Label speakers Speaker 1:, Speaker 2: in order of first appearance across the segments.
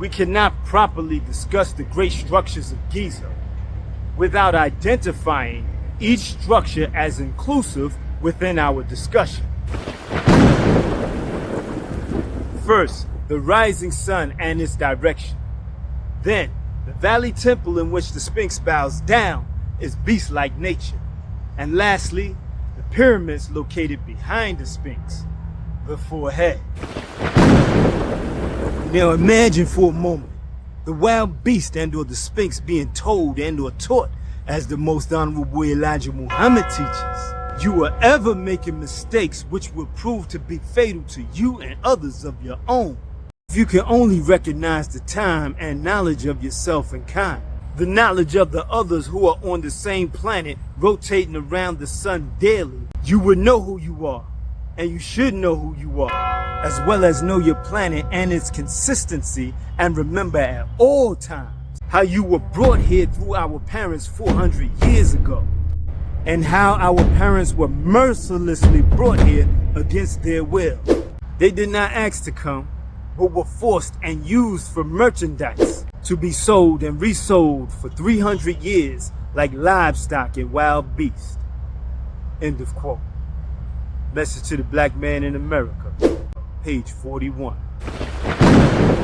Speaker 1: We cannot properly discuss the great structures of Giza without identifying each structure as inclusive within our discussion. First, the rising sun and its direction. Then, the valley temple in which the Sphinx bows down is beast-like nature. And lastly, the pyramids located behind the Sphinx, the forehead. Now imagine for a moment the wild beast and or the Sphinx being told and or taught as the most honorable Elijah Muhammad teaches. You are ever making mistakes which will prove to be fatal to you and others of your own. If you can only recognize the time and knowledge of yourself and kind, the knowledge of the others who are on the same planet rotating around the sun daily, you would know who you are, and you should know who you are, as well as know your planet and its consistency, and remember at all times how you were brought here through our parents 400 years ago, and how our parents were mercilessly brought here against their will. They did not ask to come, but were forced and used for merchandise to be sold and resold for 300 years like livestock and wild beasts. End of quote. Message to the Black Man in America, page 41.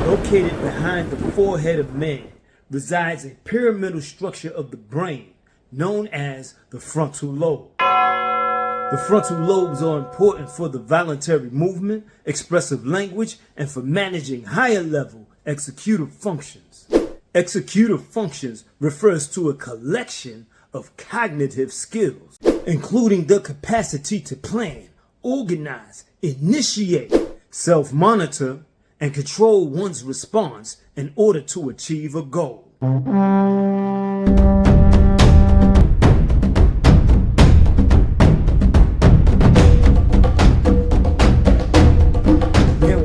Speaker 1: Located behind the forehead of man resides a pyramidal structure of the brain known as the frontal lobe. The frontal lobes are important for the voluntary movement, expressive language, and for managing higher level executive functions. Executive functions refers to a collection of cognitive skills, including the capacity to plan, organize, initiate, self-monitor, and control one's response in order to achieve a goal.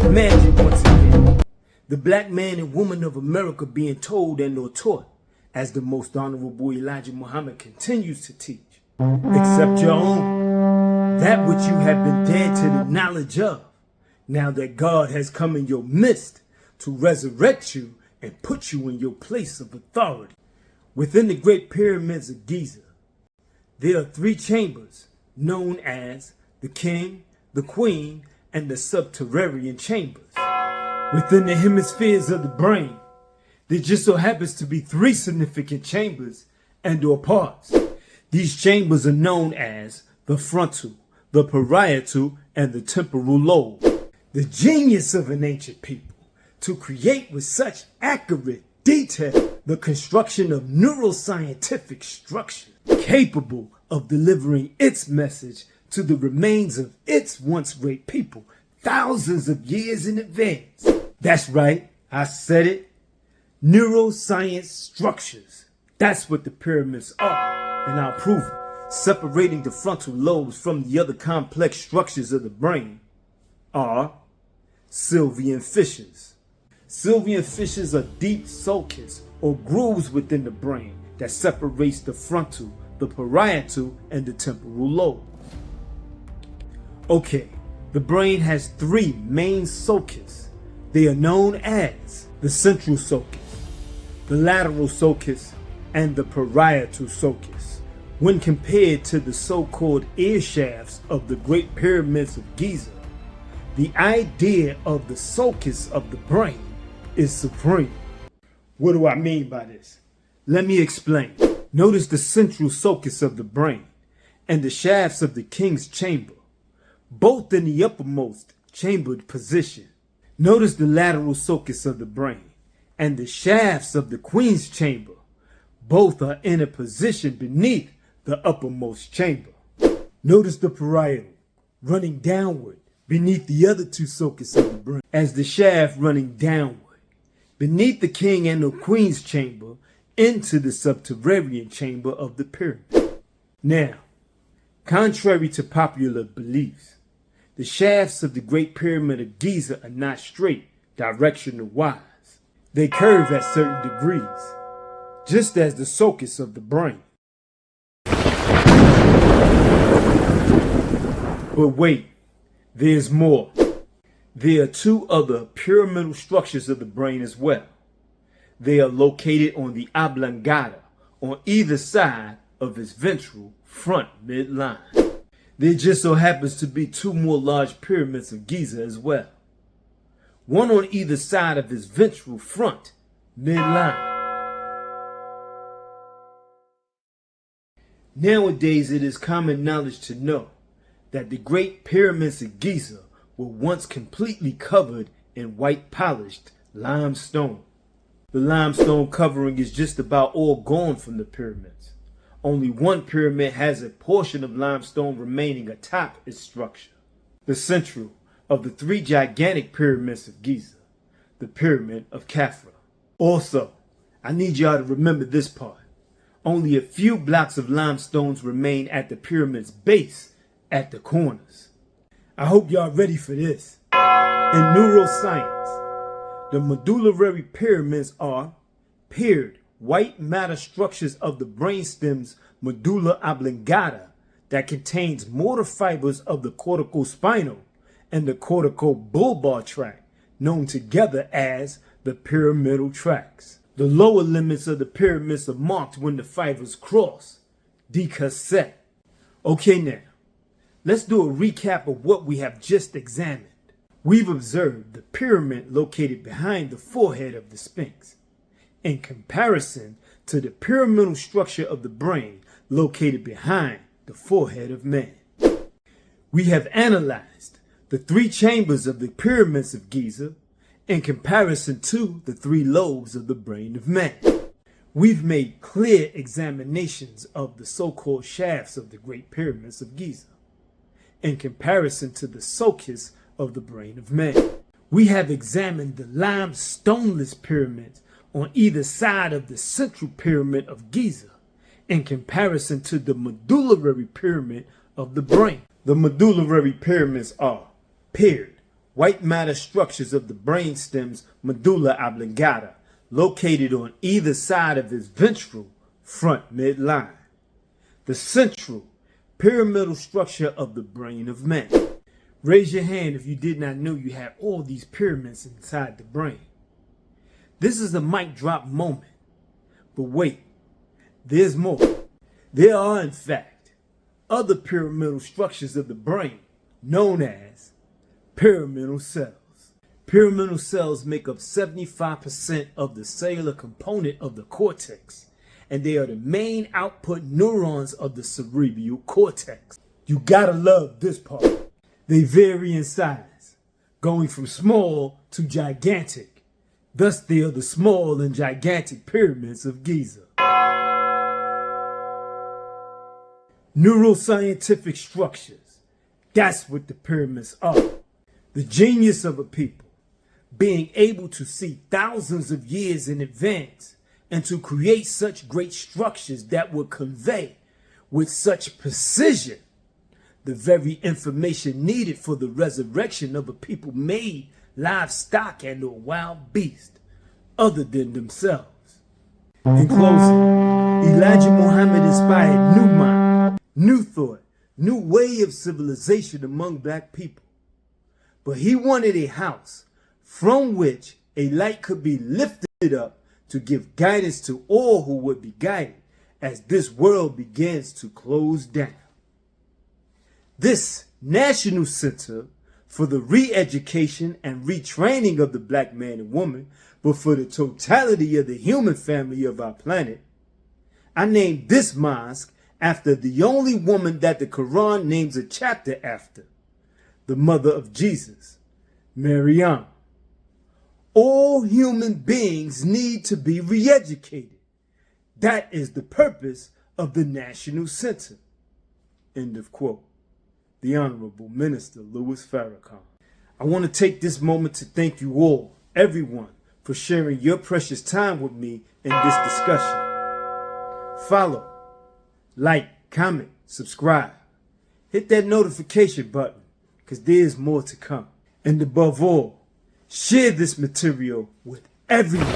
Speaker 1: Imagine once again, the black man and woman of America being told and or taught, as the most honorable Elijah Muhammad continues to teach, accept your own, that which you have been dead to the knowledge of, now that God has come in your midst to resurrect you and put you in your place of authority. Within the great pyramids of Giza, there are 3 chambers known as the king, the queen, and the subterranean chambers. Within the hemispheres of the brain, there just so happens to be 3 significant chambers and or parts. These chambers are known as the frontal, the parietal, and the temporal lobe. The genius of an ancient people to create with such accurate detail the construction of neuroscientific structure capable of delivering its message to the remains of its once great people thousands of years in advance. That's right, I said it. Neuroscience structures. That's what the pyramids are, and I'll prove it. Separating the frontal lobes from the other complex structures of the brain are Sylvian fissures. Sylvian fissures are deep sulcus or grooves within the brain that separates the frontal, the parietal, and the temporal lobe. Okay, the brain has 3 main sulcus. They are known as the central sulcus, the lateral sulcus, and the parietal sulcus. When compared to the so-called ear shafts of the great pyramids of Giza, the idea of the sulcus of the brain is supreme. What do I mean by this? Let me explain. Notice the central sulcus of the brain and the shafts of the king's chamber, both in the uppermost chambered position. Notice the lateral sulcus of the brain and the shafts of the queen's chamber, both are in a position beneath the uppermost chamber. Notice the parietal running downward beneath the other 2 sulcus of the brain, as the shaft running downward beneath the king and the queen's chamber into the subterranean chamber of the pyramid. Now, contrary to popular beliefs, the shafts of the Great Pyramid of Giza are not straight, directional wise. They curve at certain degrees, just as the sulcus of the brain. But wait, there's more. There are 2 other pyramidal structures of the brain as well. They are located on the oblongata, on either side of his ventral front midline. There just so happens to be two more large pyramids of Giza as well, one on either side of his ventral front midline. Nowadays, it is common knowledge to know that the Great Pyramids of Giza were once completely covered in white polished limestone. The limestone covering is just about all gone from the pyramids. Only one pyramid has a portion of limestone remaining atop its structure, the central of the three gigantic pyramids of Giza, the Pyramid of Khafra. Also, I need y'all to remember this part. Only a few blocks of limestones remain at the pyramid's base at the corners. I hope y'all ready for this. In neuroscience, the medullary pyramids are paired white matter structures of the brainstem's medulla oblongata that contains motor fibers of the corticospinal and the corticobulbar tract, known together as the pyramidal tracts. The lower limits of the pyramids are marked when the fibers cross, decussate. Okay now, let's do a recap of what we have just examined. We've observed the pyramid located behind the forehead of the Sphinx, in comparison to the pyramidal structure of the brain located behind the forehead of man. We have analyzed the three chambers of the pyramids of Giza in comparison to the three lobes of the brain of man. We've made clear examinations of the so-called shafts of the Great Pyramids of Giza in comparison to the sulcus of the brain of man. We have examined the limestoneless pyramids on either side of the central pyramid of Giza in comparison to the medullary pyramid of the brain. The medullary pyramids are paired white matter structures of the brainstem's medulla oblongata located on either side of his ventral front midline. The central pyramidal structure of the brain of man. Raise your hand if you did not know you had all these pyramids inside the brain. This is a mic drop moment. But wait, there's more. There are, in fact, other pyramidal structures of the brain known as pyramidal cells. Pyramidal cells make up 75% of the cellular component of the cortex, and they are the main output neurons of the cerebral cortex. You gotta love this part. They vary in size, going from small to gigantic. Thus they are the small and gigantic pyramids of Giza. Neuroscientific structures. That's what the pyramids are. The genius of a people, being able to see thousands of years in advance and to create such great structures that will convey with such precision the very information needed for the resurrection of a people made livestock and or wild beast other than themselves. In closing, Elijah Muhammad inspired new mind, new thought, new way of civilization among black people. But he wanted a house from which a light could be lifted up to give guidance to all who would be guided as this world begins to close down. This National Center for the Re-Education and Retraining of the Black Man and Woman, but for the totality of the human family of our planet, I named this mosque after the only woman that the Quran names a chapter after, the mother of Jesus, Maryam. All human beings need to be re-educated. That is the purpose of the National Center. End of quote. The Honorable Minister Louis Farrakhan. I want to take this moment to thank you all, everyone, for sharing your precious time with me in this discussion. Follow, like, comment, subscribe. Hit that notification button, because there's more to come. And above all, share this material with everyone.